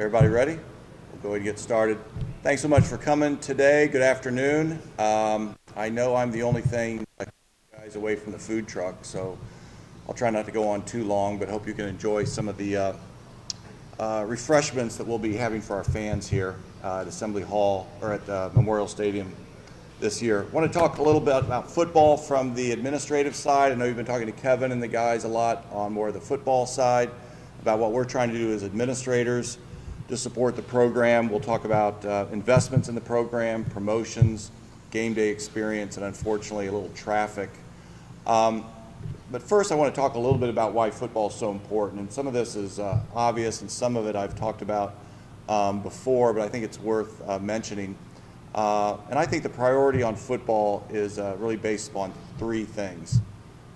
Everybody ready? We'll go ahead and get started. Thanks so much for coming today. Good afternoon. I know I'm the only thing that keeps you guys away from the food truck, so I'll try not to go on too long, but hope you can enjoy some of the refreshments that we'll be having for our fans here at Assembly Hall or at Memorial Stadium this year. I want to talk a little bit about football from the administrative side. I know you've been talking to Kevin and the guys a lot on more of the football side about what we're trying to do as administrators to support the program. We'll talk about investments in the program, promotions, game day experience, and unfortunately a little traffic. But first I want to talk a little bit about why football is so important. And some of this is obvious and some of it I've talked about before, but I think it's worth mentioning. And I think the priority on football is really based upon three things.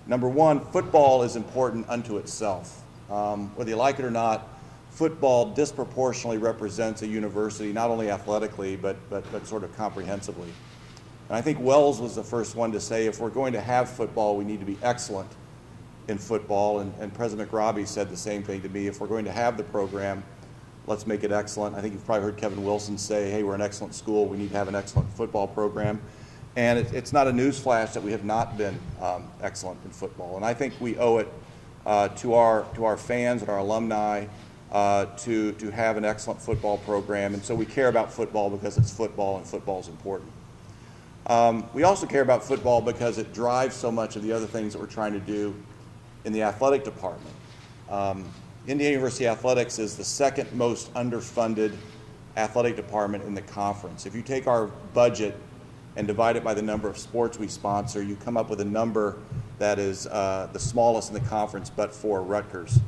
Number one, football is important unto itself. Whether you like it or not, football disproportionately represents a university, not only athletically, but sort of comprehensively. And I think Wells was the first one to say, if we're going to have football, we need to be excellent in football. And President McRobbie said the same thing to me. If we're going to have the program, let's make it excellent. I think you've probably heard Kevin Wilson say, hey, we're an excellent school. We need to have an excellent football program. And it's not a newsflash that we have not been excellent in football. And I think we owe it to our fans and our alumni to have an excellent football program. And so we care about football because it's football and football is important. We also care about football because it drives so much of the other things that we're trying to do in the athletic department. Indiana University Athletics is the second most underfunded athletic department in the conference. If you take our budget and divide it by the number of sports we sponsor, you come up with a number that is the smallest in the conference, but for Rutgers.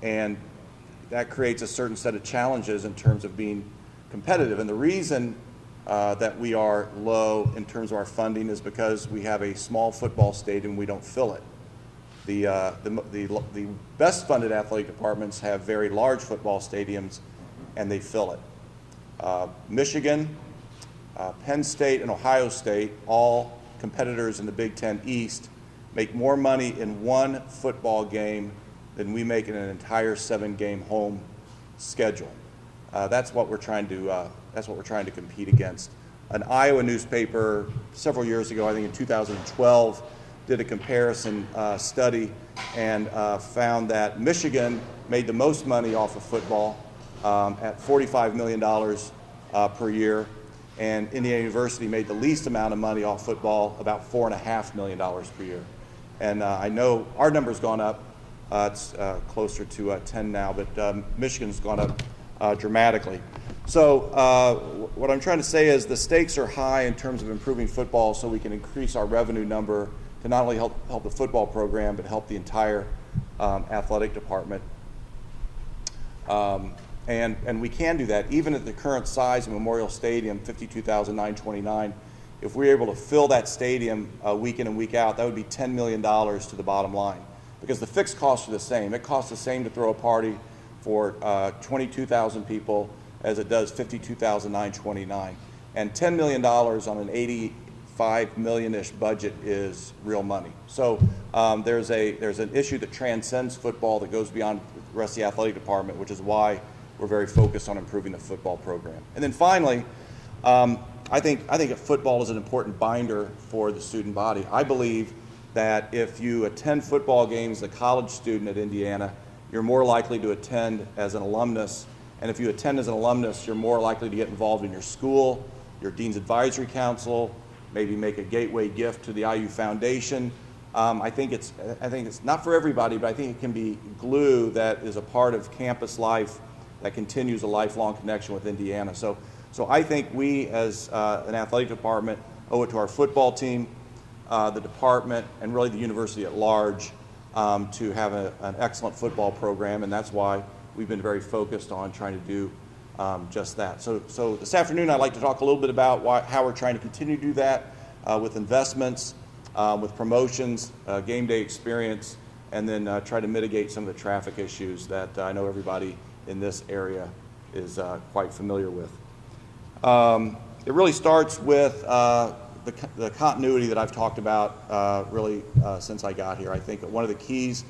And that creates a certain set of challenges in terms of being competitive. And the reason that we are low in terms of our funding is because we have a small football stadium, we don't fill it. The best funded athletic departments have very large football stadiums and they fill it. Michigan, Penn State, and Ohio State, all competitors in the Big Ten East, make more money in one football game than we make in an entire 7-game home schedule. That's what we're trying to compete against. An Iowa newspaper several years ago, I think in 2012, did a comparison study and found that Michigan made the most money off of football at $45 million per year, and Indiana University made the least amount of money off football, about $4.5 million per year. And I know our number's gone up. It's closer to 10 now, but Michigan's gone up dramatically. So what I'm trying to say is the stakes are high in terms of improving football so we can increase our revenue number to not only help the football program, but help the entire athletic department. And we can do that even at the current size of Memorial Stadium, 52,929. If we're able to fill that stadium week in and week out, that would be $10 million to the bottom line. Because the fixed costs are the same. It costs the same to throw a party for 22,000 people as it does 52,929. And $10 million on an $85 million-ish budget is real money. So there's an issue that transcends football that goes beyond the rest of the athletic department, which is why we're very focused on improving the football program. And then finally, I think that football is an important binder for the student body. I believe that if you attend football games as a college student at Indiana, you're more likely to attend as an alumnus. And if you attend as an alumnus, you're more likely to get involved in your school, your Dean's Advisory Council, maybe make a gateway gift to the IU Foundation. I think it's not for everybody, but I think it can be glue that is a part of campus life that continues a lifelong connection with Indiana. So I think we as an athletic department owe it to our football team, the department, and really the university at large to have an excellent football program, and that's why we've been very focused on trying to do just that. So this afternoon I'd like to talk a little bit about how we're trying to continue to do that with investments, with promotions, game day experience, and then try to mitigate some of the traffic issues that I know everybody in this area is quite familiar with. It really starts with the continuity that I've talked about really since I got here. I think one of the keys,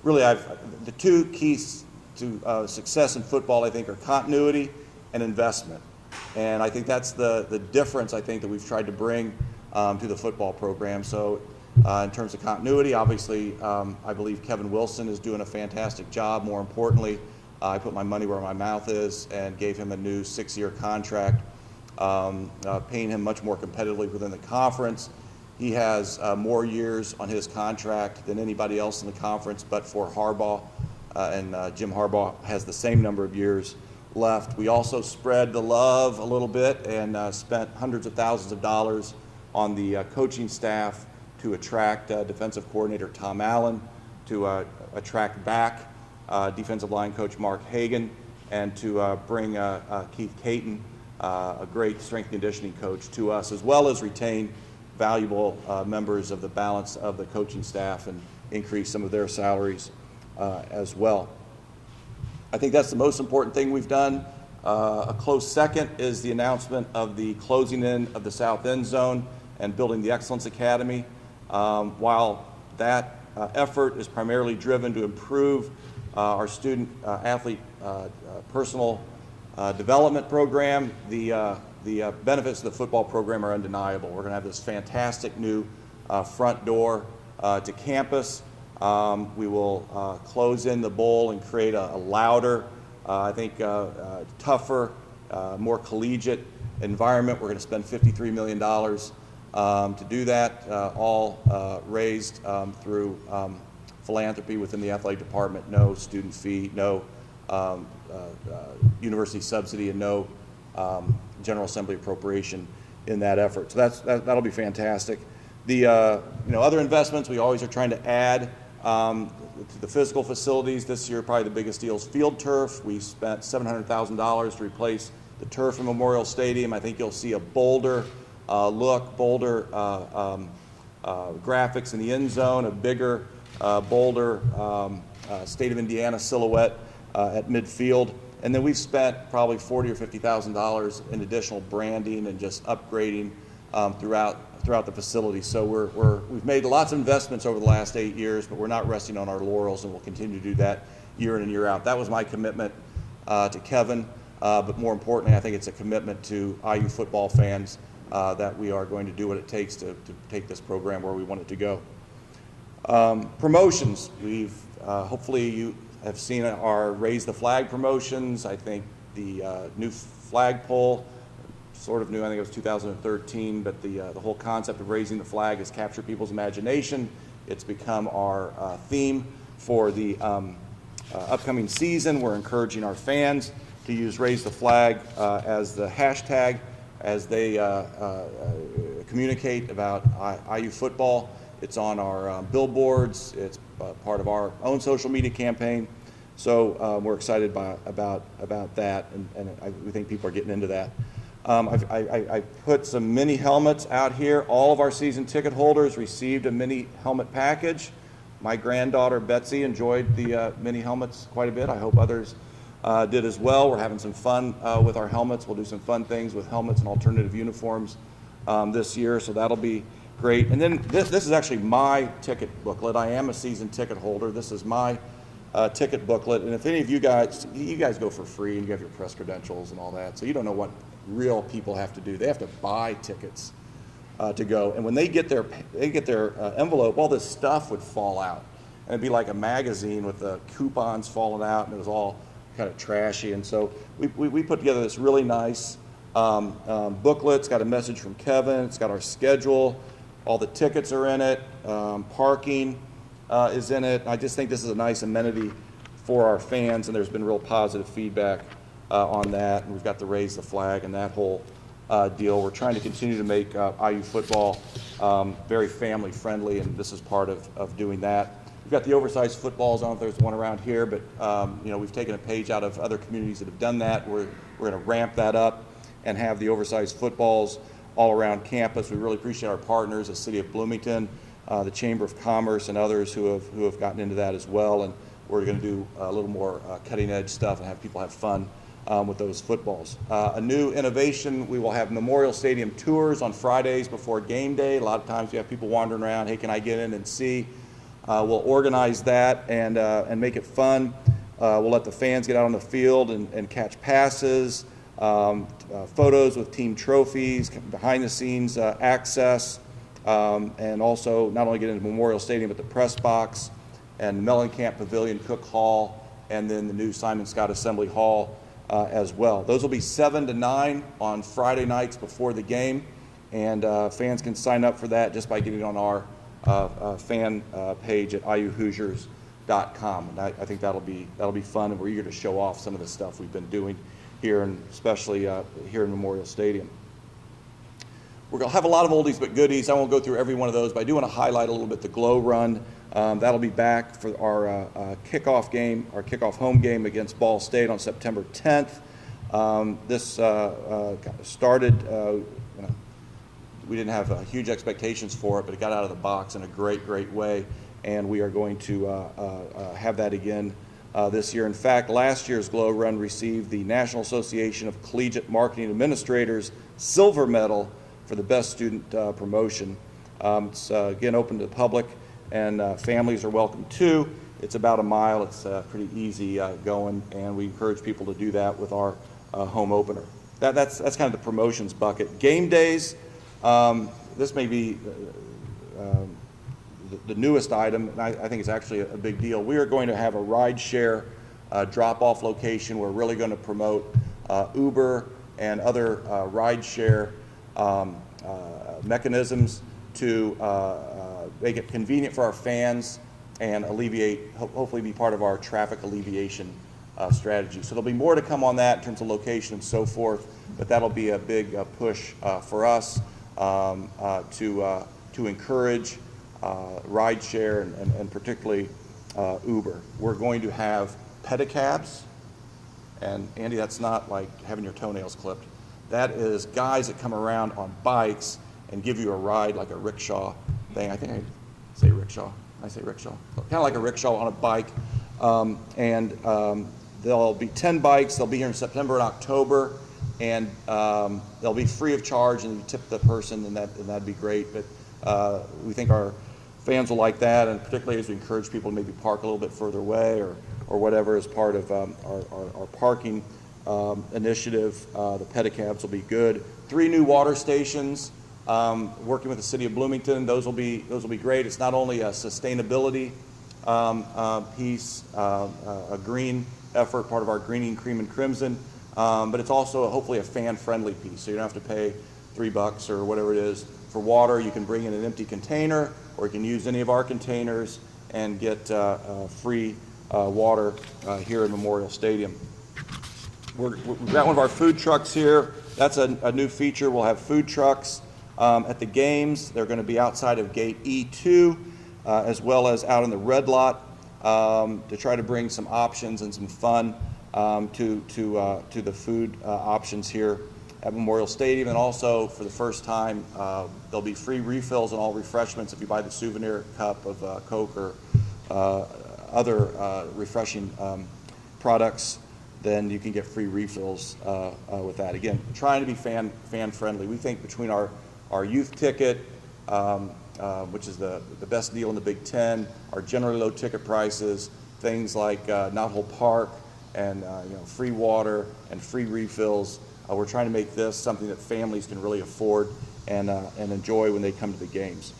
really the two key to success in football, I think, are continuity and investment. And I think that's the difference, I think, that we've tried to bring to the football program. So in terms of continuity, obviously, I believe Kevin Wilson is doing a fantastic job. More importantly, I put my money where my mouth is and gave him a new 6-year contract, paying him much more competitively within the conference. He has more years on his contract than anybody else in the conference, but for Harbaugh, and Jim Harbaugh has the same number of years left. We also spread the love a little bit and spent hundreds of thousands of dollars on the coaching staff to attract defensive coordinator Tom Allen, to attract back defensive line coach Mark Hagan, and to bring Keith Caton, a great strength conditioning coach, to us, as well as retain valuable members of the balance of the coaching staff and increase some of their salaries as well. I think that's the most important thing we've done. A close second is the announcement of the closing in of the south end zone and building the Excellence Academy. While that effort is primarily driven to improve our student athlete personal development program, the benefits of the football program are undeniable. We're going to have this fantastic new front door to campus. We will close in the bowl and create a louder, I think tougher, more collegiate environment. We're going to spend $53 million to do that, all raised through philanthropy within the athletic department, no student fee, no university subsidy, and no General Assembly appropriation in that effort. So that'll be fantastic. The other investments we always are trying to add to the physical facilities. This year, probably the biggest deal is field turf. We spent $700,000 to replace the turf in Memorial Stadium. I think you'll see a bolder look, bolder graphics in the end zone, a bigger, bolder state of Indiana silhouette at midfield. And then we've spent probably $40,000 or $50,000 in additional branding and just upgrading throughout the facility. So we've made lots of investments over the last 8 years, but we're not resting on our laurels, and we'll continue to do that year in and year out. That was my commitment to Kevin, but more importantly, I think it's a commitment to IU football fans that we are going to do what it takes to take this program where we want it to go. Promotions. We've hopefully you have seen our Raise the Flag promotions. I think the new flagpole, sort of new, I think it was 2013, but the whole concept of raising the flag has captured people's imagination. It's become our theme for the upcoming season. We're encouraging our fans to use Raise the Flag as the hashtag as they communicate about IU football. It's on our billboards. It's part of our own social media campaign. So we're excited about that, and we think people are getting into that. I put some mini helmets out here. All of our season ticket holders received a mini helmet package. My granddaughter Betsy enjoyed the mini helmets quite a bit. I hope others did as well. We're having some fun with our helmets. We'll do some fun things with helmets and alternative uniforms this year, so that'll be great. And then this is actually my ticket booklet. I am a season ticket holder. This is my ticket booklet, and if any of you guys go for free and you have your press credentials and all that, so you don't know what real people have to do. They have to buy tickets to go, and when they get their envelope, all this stuff would fall out, and it'd be like a magazine with the coupons falling out, and it was all kind of trashy. And so we put together this really nice booklet. It's got a message from Kevin. It's got our schedule. All the tickets are in it. Parking is in it. I just think this is a nice amenity for our fans, and there's been real positive feedback on that. And we've got the Raise the Flag and that whole deal. We're trying to continue to make IU football very family friendly, and this is part of doing that. We've got the oversized footballs. I don't know if there's one around here, but we've taken a page out of other communities that have done that. We're going to ramp that up and have the oversized footballs all around campus. We really appreciate our partners, the City of Bloomington, the Chamber of Commerce, and others who have gotten into that as well. And we're going to do a little more cutting edge stuff and have people have fun with those footballs. A new innovation, we will have Memorial Stadium tours on Fridays before game day. A lot of times we have people wandering around, hey, can I get in and see? We'll organize that and make it fun. We'll let the fans get out on the field and catch passes, photos with team trophies, behind-the-scenes access, and also not only get into Memorial Stadium, but the press box and Mellencamp Pavilion, Cook Hall, and then the new Simon Scott Assembly Hall as well. Those will be 7 to 9 on Friday nights before the game, and fans can sign up for that just by getting on our fan page at iuhoosiers.com. And I think that'll be fun, and we're eager to show off some of the stuff we've been doing here, and especially here in Memorial Stadium. We're going to have a lot of oldies but goodies. I won't go through every one of those, but I do want to highlight a little bit the Glow Run. That'll be back for our kickoff game, our kickoff home game against Ball State on September 10th. This started, we didn't have huge expectations for it, but it got out of the box in a great way, and we are going to have that again this year. In fact, last year's Glow Run received the National Association of Collegiate Marketing Administrators Silver Medal for the best student promotion. It's again open to the public, and families are welcome too. It's about a mile. It's pretty easy going, and we encourage people to do that with our home opener. That's kind of the promotions bucket. Game days. This may be the newest item, and I think it's actually a big deal. We are going to have a ride share drop-off location. We're really going to promote Uber and other ride share mechanisms to make it convenient for our fans and alleviate, hopefully be part of our traffic alleviation strategy. So there'll be more to come on that in terms of location and so forth, but that'll be a big push for us to encourage ride share and particularly Uber. We're going to have pedicabs, and Andy, that's not like having your toenails clipped. That is guys that come around on bikes and give you a ride like a rickshaw thing. I think I say rickshaw. I say rickshaw. Kind of like a rickshaw on a bike. There'll be 10 bikes. They'll be here in September and October, and they'll be free of charge, and you tip the person, and that'd be great. But we think our fans will like that, and particularly as we encourage people to maybe park a little bit further away or whatever as part of our parking initiative. The pedicabs will be good. 3 new water stations, working with the city of Bloomington. Those will be great. It's not only a sustainability piece, a green effort, part of our greening cream and crimson, but it's also hopefully a fan-friendly piece. So you don't have to pay $3 or whatever it is for water. You can bring in an empty container, or you can use any of our containers and get free water here in Memorial Stadium. We've got one of our food trucks here. That's a new feature. We'll have food trucks at the games. They're going to be outside of gate E2 as well as out in the red lot to try to bring some options and some fun to the food options here at Memorial Stadium. And also, for the first time, there'll be free refills on all refreshments. If you buy the souvenir cup of Coke or other refreshing products, then you can get free refills with that. Again, trying to be fan friendly. We think between our youth ticket, which is the best deal in the Big Ten, our generally low ticket prices, things like Knothole Park and free water and free refills. We're trying to make this something that families can really afford and enjoy when they come to the games.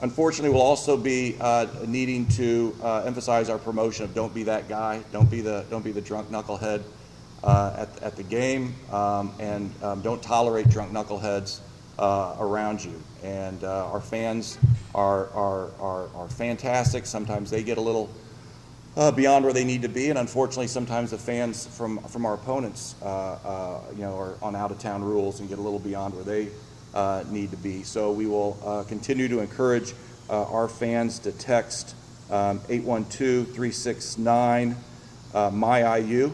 Unfortunately, we'll also be needing to emphasize our promotion of don't be that guy, don't be the drunk knucklehead at the game, and don't tolerate drunk knuckleheads around you. And our fans are fantastic. Sometimes they get a little beyond where they need to be, and unfortunately, sometimes the fans from our opponents, are on out-of-town rules and get a little beyond where they need to be. So we will continue to encourage our fans to text 812-369-MyIU.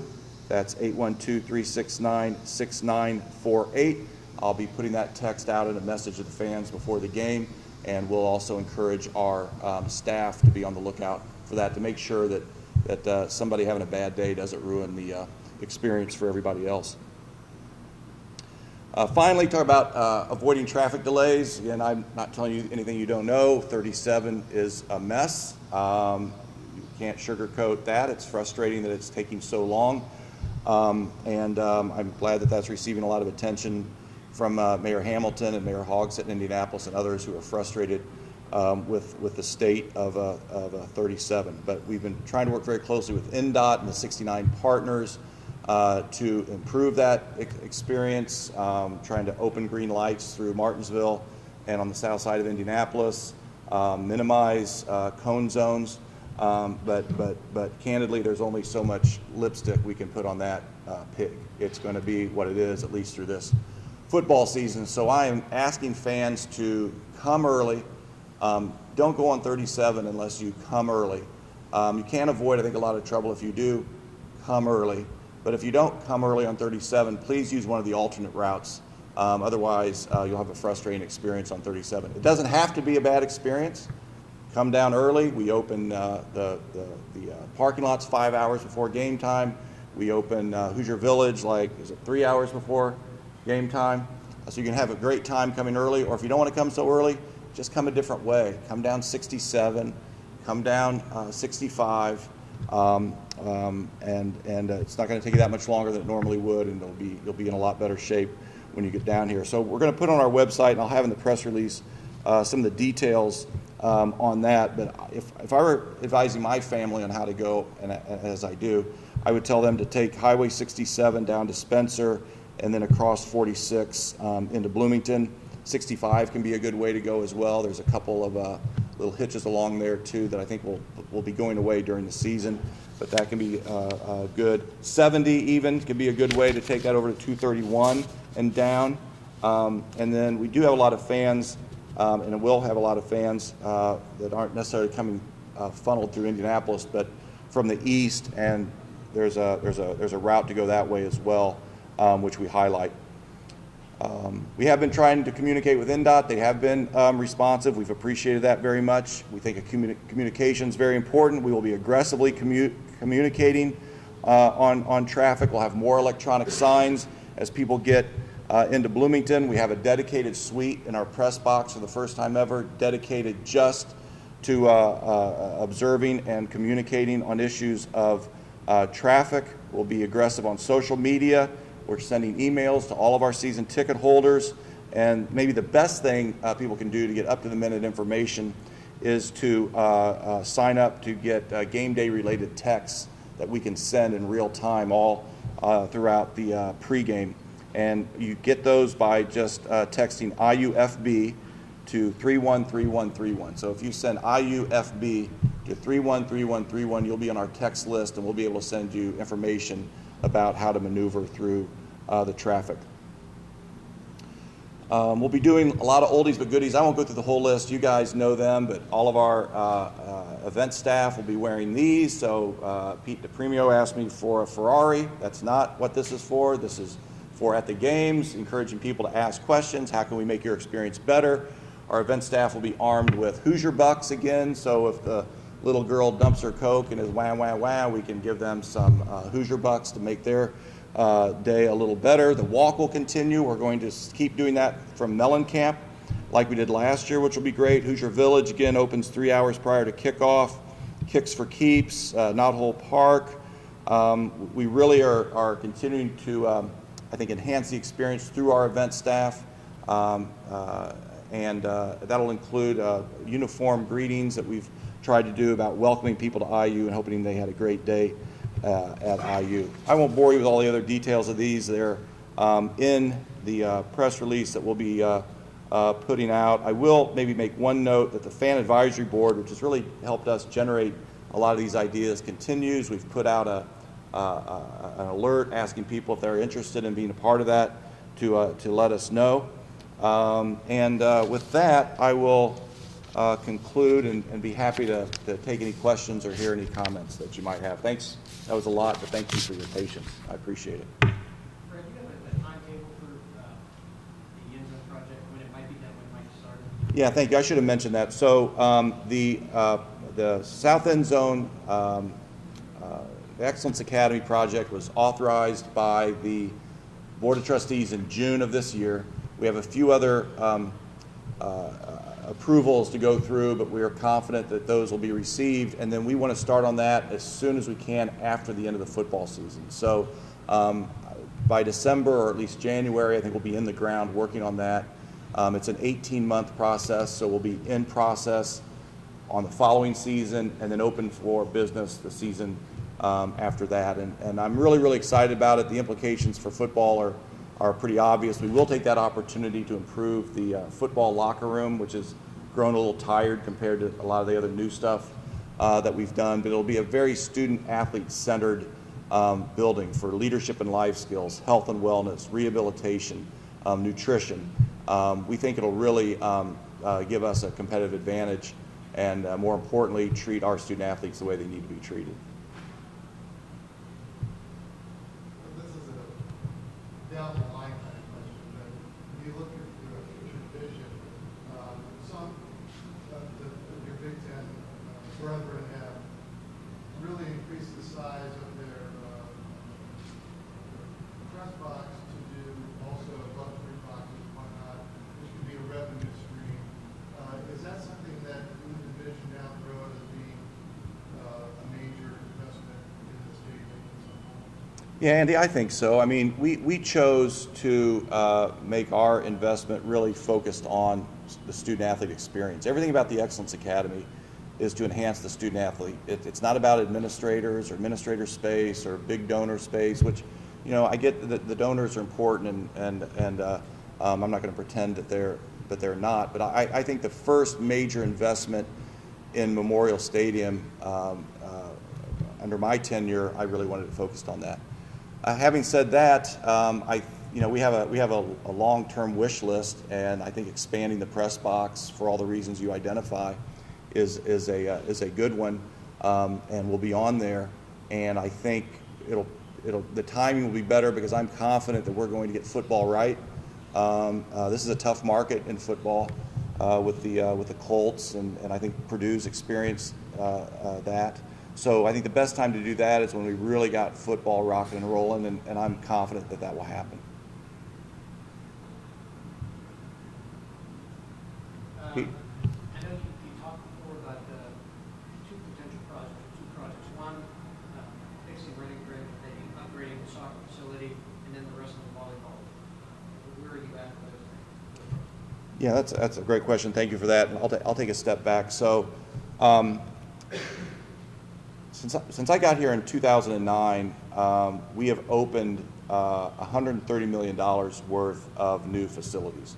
That's 812-369-6948. I'll be putting that text out in a message to the fans before the game, and we'll also encourage our staff to be on the lookout for that, to make sure that somebody having a bad day doesn't ruin the experience for everybody else. Finally, talk about avoiding traffic delays. Again, I'm not telling you anything you don't know. 37 is a mess. You can't sugarcoat that. It's frustrating that it's taking so long. I'm glad that that's receiving a lot of attention from Mayor Hamilton and Mayor Hogsett in Indianapolis and others who are frustrated with the state of 37. But we've been trying to work very closely with NDOT and the 69 partners to improve that experience, trying to open green lights through Martinsville and on the south side of Indianapolis, minimize cone zones. But candidly, there's only so much lipstick we can put on that pig. It's going to be what it is, at least through this football season. So I am asking fans to come early. Don't go on 37 unless you come early. You can't avoid, I think, a lot of trouble if you do come early. But if you don't come early on 37, please use one of the alternate routes. Otherwise, you'll have a frustrating experience on 37. It doesn't have to be a bad experience. Come down early. We open the parking lots 5 hours before game time. We open Hoosier Village, is it 3 hours before game time? So you can have a great time coming early. Or if you don't want to come so early, just come a different way. Come down 67, come down 65, and it's not going to take you that much longer than it normally would, and you'll be in a lot better shape when you get down here. So we're going to put on our website, and I'll have in the press release some of the details on that. But if I were advising my family on how to go, and as I do, I would tell them to take Highway 67 down to Spencer and then across 46 into Bloomington. 65 can be a good way to go as well. There's a couple of little hitches along there too that I think will be going away during the season, but that can be good. 70 even can be a good way to take that over to 231 and down. And then we do have a lot of fans, and we'll have a lot of fans that aren't necessarily coming funneled through Indianapolis, but from the east, and there's a route to go that way as well, which we highlight. We have been trying to communicate with NDOT. They have been responsive. We've appreciated that very much. We think communication is very important. We will be aggressively communicating on traffic. We'll have more electronic signs as people get into Bloomington. We have a dedicated suite in our press box for the first time ever, dedicated just to observing and communicating on issues of traffic. We'll be aggressive on social media. We're sending emails to all of our season ticket holders, and maybe the best thing people can do to get up-to-the-minute information is to sign up to get game day related texts that we can send in real time all throughout the pregame. And you get those by just texting IUFB to 313131. So if you send IUFB to 313131, you'll be on our text list, and we'll be able to send you information about how to maneuver through the traffic. We'll be doing a lot of oldies but goodies. I won't go through the whole list. You guys know them, but all of our event staff will be wearing these. So Pete DePremio asked me for a Ferrari. That's not what this is for. This is for at the games, encouraging people to ask questions. How can we make your experience better? Our event staff will be armed with Hoosier Bucks again. So if the little girl dumps her Coke and is wah, wah, wah, we can give them some Hoosier Bucks to make their day a little better. The walk will continue. We're going to keep doing that from Mellencamp like we did last year, which will be great. Hoosier Village, again, opens 3 hours prior to kickoff. Kicks for Keeps, Knothole Park. We really are continuing to, I think, enhance the experience through our event staff. And that'll include uniform greetings that we've tried to do about welcoming people to IU and hoping they had a great day at IU. I won't bore you with all the other details of these. They're in the press release that we'll be putting out. I will maybe make one note that the Fan Advisory Board, which has really helped us generate a lot of these ideas, continues. We've put out an alert asking people if they're interested in being a part of that to let us know. With that, I will conclude and be happy to take any questions or hear any comments that you might have. Thanks. That was a lot, but thank you for your patience. I appreciate it. Fred, do you have a timetable for the end zone project, when it might be done, when it might start? Yeah, thank you. I should have mentioned that. So the South End Zone, the Excellence Academy project was authorized by the Board of Trustees in June of this year. We have a few other approvals to go through, but we are confident that those will be received, and then we want to start on that as soon as we can after the end of the football season. So by December, or at least January, I think we'll be in the ground working on that. It's an 18-month process, so we'll be in process on the following season and then open for business the season after that. And I'm really, really excited about it. The implications for football are pretty obvious. We will take that opportunity to improve the football locker room, which has grown a little tired compared to a lot of the other new stuff that we've done. But it'll be a very student-athlete centered building for leadership and life skills, health and wellness, rehabilitation, nutrition. We think it'll really give us a competitive advantage and more importantly, treat our student athletes the way they need to be treated. This is a down the line kind of question, but when you look at your future vision, some of your Big Ten brethren have really increased the size of their press box to do also luxury boxes and whatnot, which could be a revenue stream. Is that something that you envision down the road as being a major investment in the stadium at some point? Yeah, Andy, I think so. I mean, we chose to make our investment really focused on the student-athlete experience. Everything about the Excellence Academy is to enhance the student-athlete. It's not about administrators or administrator space or big donor space, which, you know, I get that the donors are important, and I'm not going to pretend that they're not. But I think the first major investment in Memorial Stadium under my tenure, I really wanted to focus on that. Having said that, we have a long-term wish list, and I think expanding the press box for all the reasons you identify is a good one, and we'll be on there. And I think the timing will be better because I'm confident that we're going to get football right. This is a tough market in football with the Colts, and I think Purdue's experienced that. So I think the best time to do that is when we really got football rocking and rolling, and I'm confident that will happen. I know you talked before about two potential projects. One, fixing running grid, maybe upgrading the soccer facility, and then the rest of the volleyball. Where are you at with those things? Yeah, that's a great question. Thank you for that. And I'll take a step back. So, since I got here in 2009, we have opened $130 million worth of new facilities.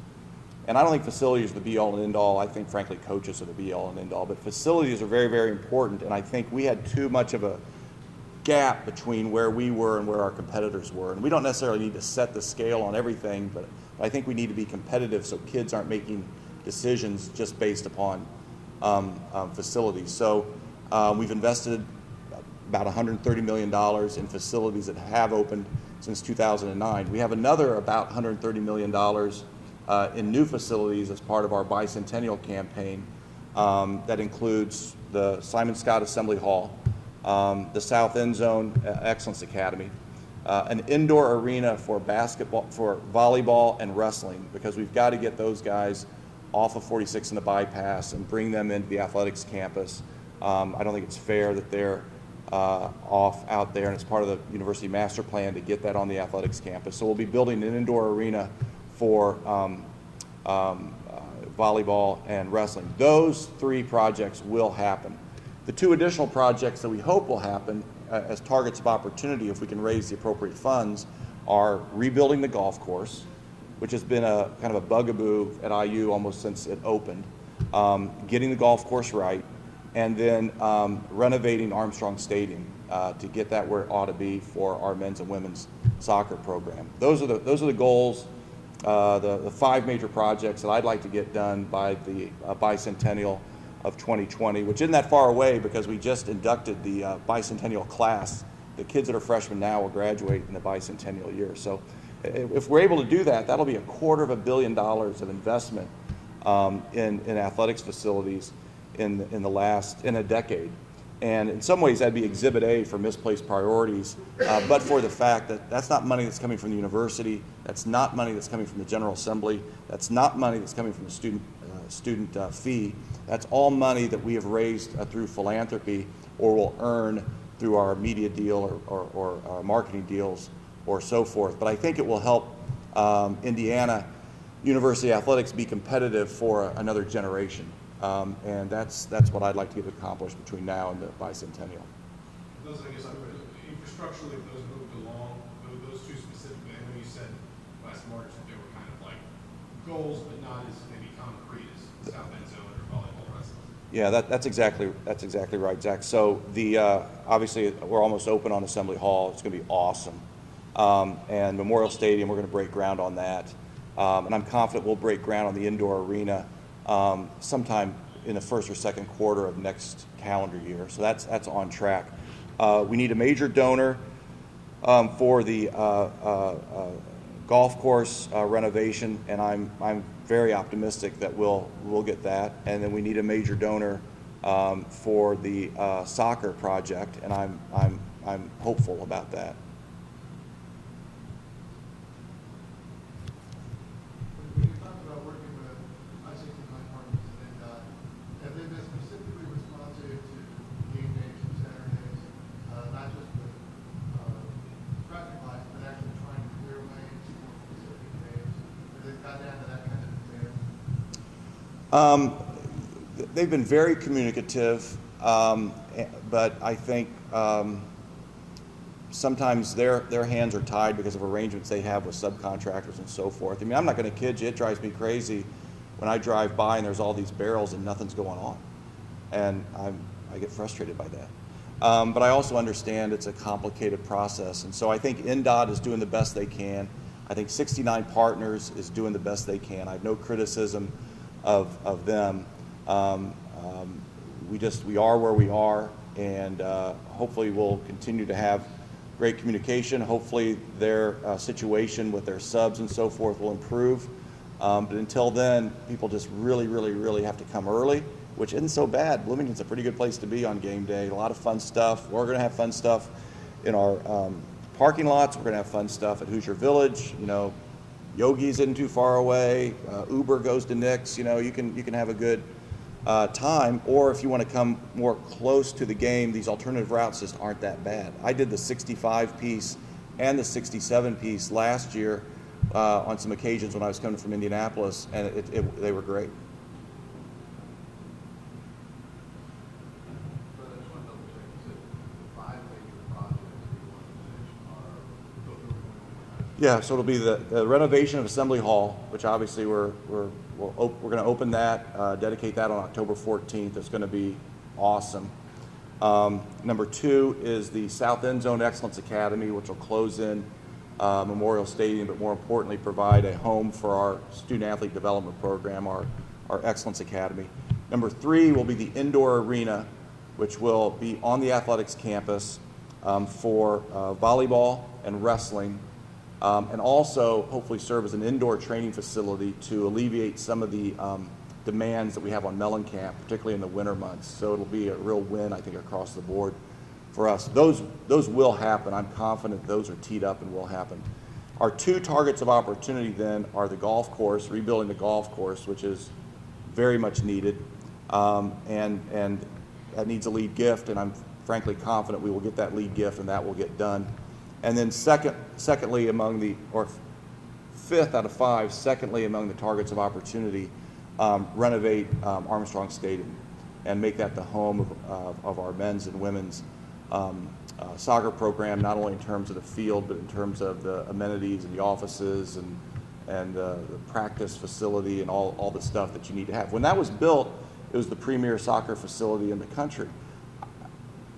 And I don't think facilities are the be-all and end-all. I think, frankly, coaches are the be-all and end-all. But facilities are very, very important. And I think we had too much of a gap between where we were and where our competitors were. And we don't necessarily need to set the scale on everything, but I think we need to be competitive so kids aren't making decisions just based upon facilities. So we've invested about $130 million in facilities that have opened since 2009. We have another about $130 million in new facilities as part of our bicentennial campaign that includes the Simon Scott Assembly Hall, the South End Zone Excellence Academy, an indoor arena for basketball, for volleyball and wrestling, because we've got to get those guys off of 46 and the bypass and bring them into the athletics campus. I don't think it's fair that they're off out there, and it's part of the university master plan to get that on the athletics campus. So we'll be building an indoor arena for volleyball and wrestling. Those three projects will happen. The two additional projects that we hope will happen as targets of opportunity, if we can raise the appropriate funds, are rebuilding the golf course, which has been a kind of a bugaboo at IU almost since it opened, getting the golf course right, and then renovating Armstrong Stadium to get that where it ought to be for our men's and women's soccer program. Those are the goals, the five major projects that I'd like to get done by the bicentennial of 2020, which isn't that far away because we just inducted the bicentennial class. The kids that are freshmen now will graduate in the bicentennial year. So if we're able to do that, that'll be $250 million of investment in athletics facilities in a decade. And in some ways, that'd be Exhibit A for misplaced priorities, but for the fact that that's not money that's coming from the university, that's not money that's coming from the General Assembly, that's not money that's coming from the student fee. That's all money that we have raised through philanthropy or will earn through our media deal or our marketing deals or so forth. But I think it will help Indiana University athletics be competitive for another generation. And that's what I'd like to get accomplished between now and the bicentennial. Those, I guess, infrastructurally, if those moved along, those two specifically, I know you said last March that they were kind of like goals, but not as maybe concrete as South End Zone or volleyball wrestling. Yeah, that's exactly right, Zach. So the obviously we're almost open on Assembly Hall. It's going to be awesome. And Memorial Stadium, we're going to break ground on that. And I'm confident we'll break ground on the indoor arena sometime in the first or second quarter of next calendar year. So that's on track. We need a major donor for the golf course renovation, and I'm very optimistic that we'll get that. And then we need a major donor for the soccer project, and I'm hopeful about that. When you talk about working with I-69 partners and NDOT, have they been specifically responsive to game days and Saturdays, not just with traffic lights, but actually trying to clear lanes for specific days? Have they got down to that kind of detail? They've been very communicative, but I think sometimes their hands are tied because of arrangements they have with subcontractors and so forth. I mean, I'm not going to kid you, it drives me crazy when I drive by and there's all these barrels and nothing's going on. And I get frustrated by that. But I also understand it's a complicated process. And so I think NDOT is doing the best they can. I think 69 Partners is doing the best they can. I have no criticism of them. We are where we are, and hopefully we'll continue to have great communication. Hopefully their situation with their subs and so forth will improve. But until then, people just really have to come early, which isn't so bad. Bloomington's a pretty good place to be on game day. A lot of fun stuff. We're going to have fun stuff in our parking lots. We're going to have fun stuff at Hoosier Village. You know, Yogi's isn't too far away. Uber goes to Nick's. You know, you can have a good time, or if you want to come more close to the game, these alternative routes just aren't that bad. I did the 65 piece and the 67 piece last year on some occasions when I was coming from Indianapolis, and they were great. But I just want to double check. You said the 5 major projects that you want to finish are go through one more time. Yeah, so it'll be the renovation of Assembly Hall, which obviously we're going to open that, dedicate that on October 14th. It's going to be awesome. Number 2 is the South End Zone Excellence Academy, which will close in Memorial Stadium, but more importantly provide a home for our student athlete development program, our Excellence Academy. Number 3 will be the indoor arena, which will be on the athletics campus for volleyball and wrestling, and also hopefully serve as an indoor training facility to alleviate some of the demands that we have on Mellencamp, particularly in the winter months. So it'll be a real win, I think, across the board for us. Those will happen. I'm confident those are teed up and will happen. Our 2 targets of opportunity then are the golf course, rebuilding the golf course, which is very much needed, and that needs a lead gift, and I'm frankly confident we will get that lead gift and that will get done. And then secondly among the, or 5th out of 5, secondly among the targets of opportunity, renovate Armstrong Stadium and make that the home of our men's and women's soccer program, not only in terms of the field, but in terms of the amenities and the offices and the practice facility and all the stuff that you need to have. When that was built, it was the premier soccer facility in the country.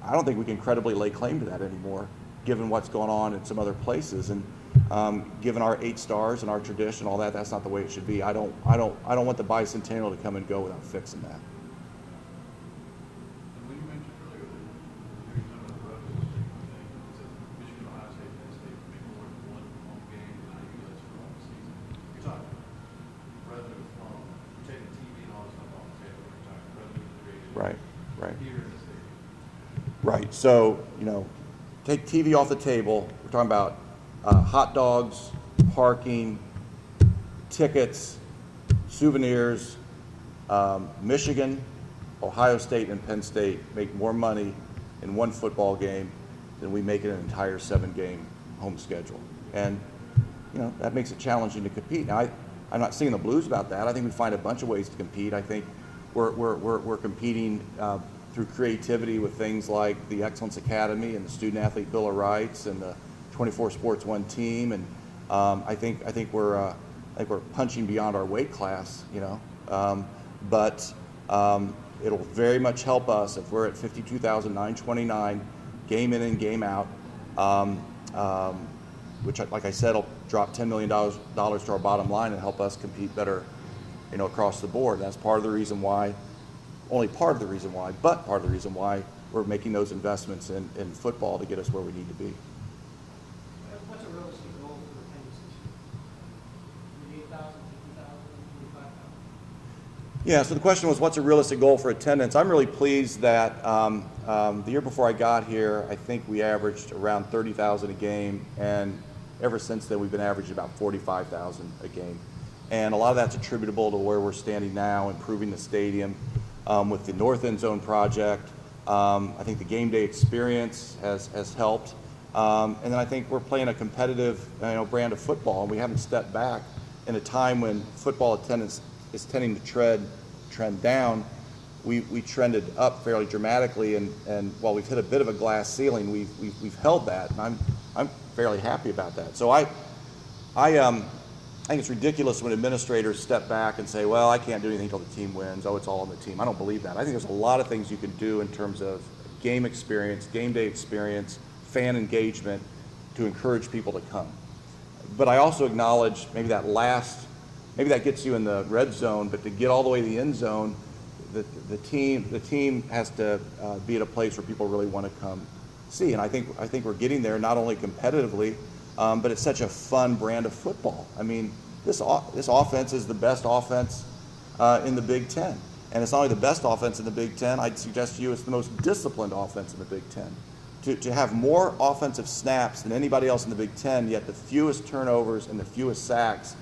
I don't think we can credibly lay claim to that anymore, given what's going on in some other places, and given our 8 stars and our tradition, all that. That's not the way it should be. I don't want the bicentennial to come and go without fixing that. And when you mentioned earlier that you're talking about the revenue stream, I think it says Michigan, Ohio State, Penn State make more than one home game, and I think that's for all the season. You're talking revenue from taking TV and all this stuff off the table. You're talking revenue created Right. here in the stadium. Right. So, take TV off the table. We're talking about hot dogs, parking, tickets, souvenirs. Michigan, Ohio State, and Penn State make more money in one football game than we make in an entire 7-game home schedule. And, that makes it challenging to compete. Now, I'm not singing the blues about that. I think we find a bunch of ways to compete. I think we're competing through creativity with things like the Excellence Academy and the Student Athlete Bill of Rights and the 24 Sports One team. And I think we're punching beyond our weight class, but it'll very much help us if we're at 52,929 game in and game out, which, like I said, will drop $10 million to our bottom line and help us compete better, across the board. That's part of the reason why, only part of the reason why, but part of the reason why we're making those investments in football to get us where we need to be. What's a realistic goal for attendance this year? 8,000, 50,000, 25,000? Yeah, so the question was, what's a realistic goal for attendance? I'm really pleased that the year before I got here, I think we averaged around 30,000 a game, and ever since then we've been averaging about 45,000 a game. And a lot of that's attributable to where we're standing now, improving the stadium with the North End Zone project. I think the game day experience has helped. And then I think we're playing a competitive brand of football, and we haven't stepped back in a time when football attendance is tending to trend down. We trended up fairly dramatically, and while we've hit a bit of a glass ceiling, we've held that, and I'm fairly happy about that. So I think it's ridiculous when administrators step back and say, well, I can't do anything until the team wins. Oh, it's all on the team. I don't believe that. I think there's a lot of things you can do in terms of game experience, game day experience, fan engagement to encourage people to come. But I also acknowledge maybe that gets you in the red zone, but to get all the way to the end zone, the team has to be at a place where people really want to come see. And I think we're getting there, not only competitively, but it's such a fun brand of football. I mean, this offense is the best offense in the Big Ten. And it's not only the best offense in the Big Ten, I'd suggest to you it's the most disciplined offense in the Big Ten. To have more offensive snaps than anybody else in the Big Ten, yet the fewest turnovers and the fewest sacks,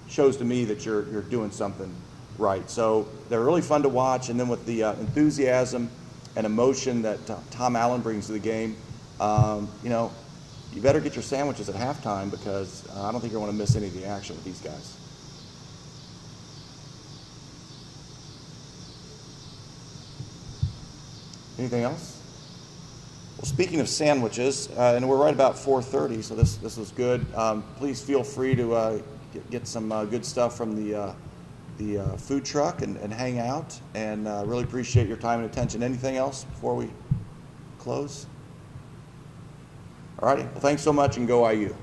shows to me that you're doing something right. So they're really fun to watch, and then with the enthusiasm and emotion that Tom Allen brings to the game, you better get your sandwiches at halftime, because I don't think you're going to miss any of the action with these guys. Anything else? Well, speaking of sandwiches, and we're right about 4:30, so this was good. Please feel free to get some good stuff from the food truck and hang out, and really appreciate your time and attention. Anything else before we close? All righty. Well, thanks so much, and go IU.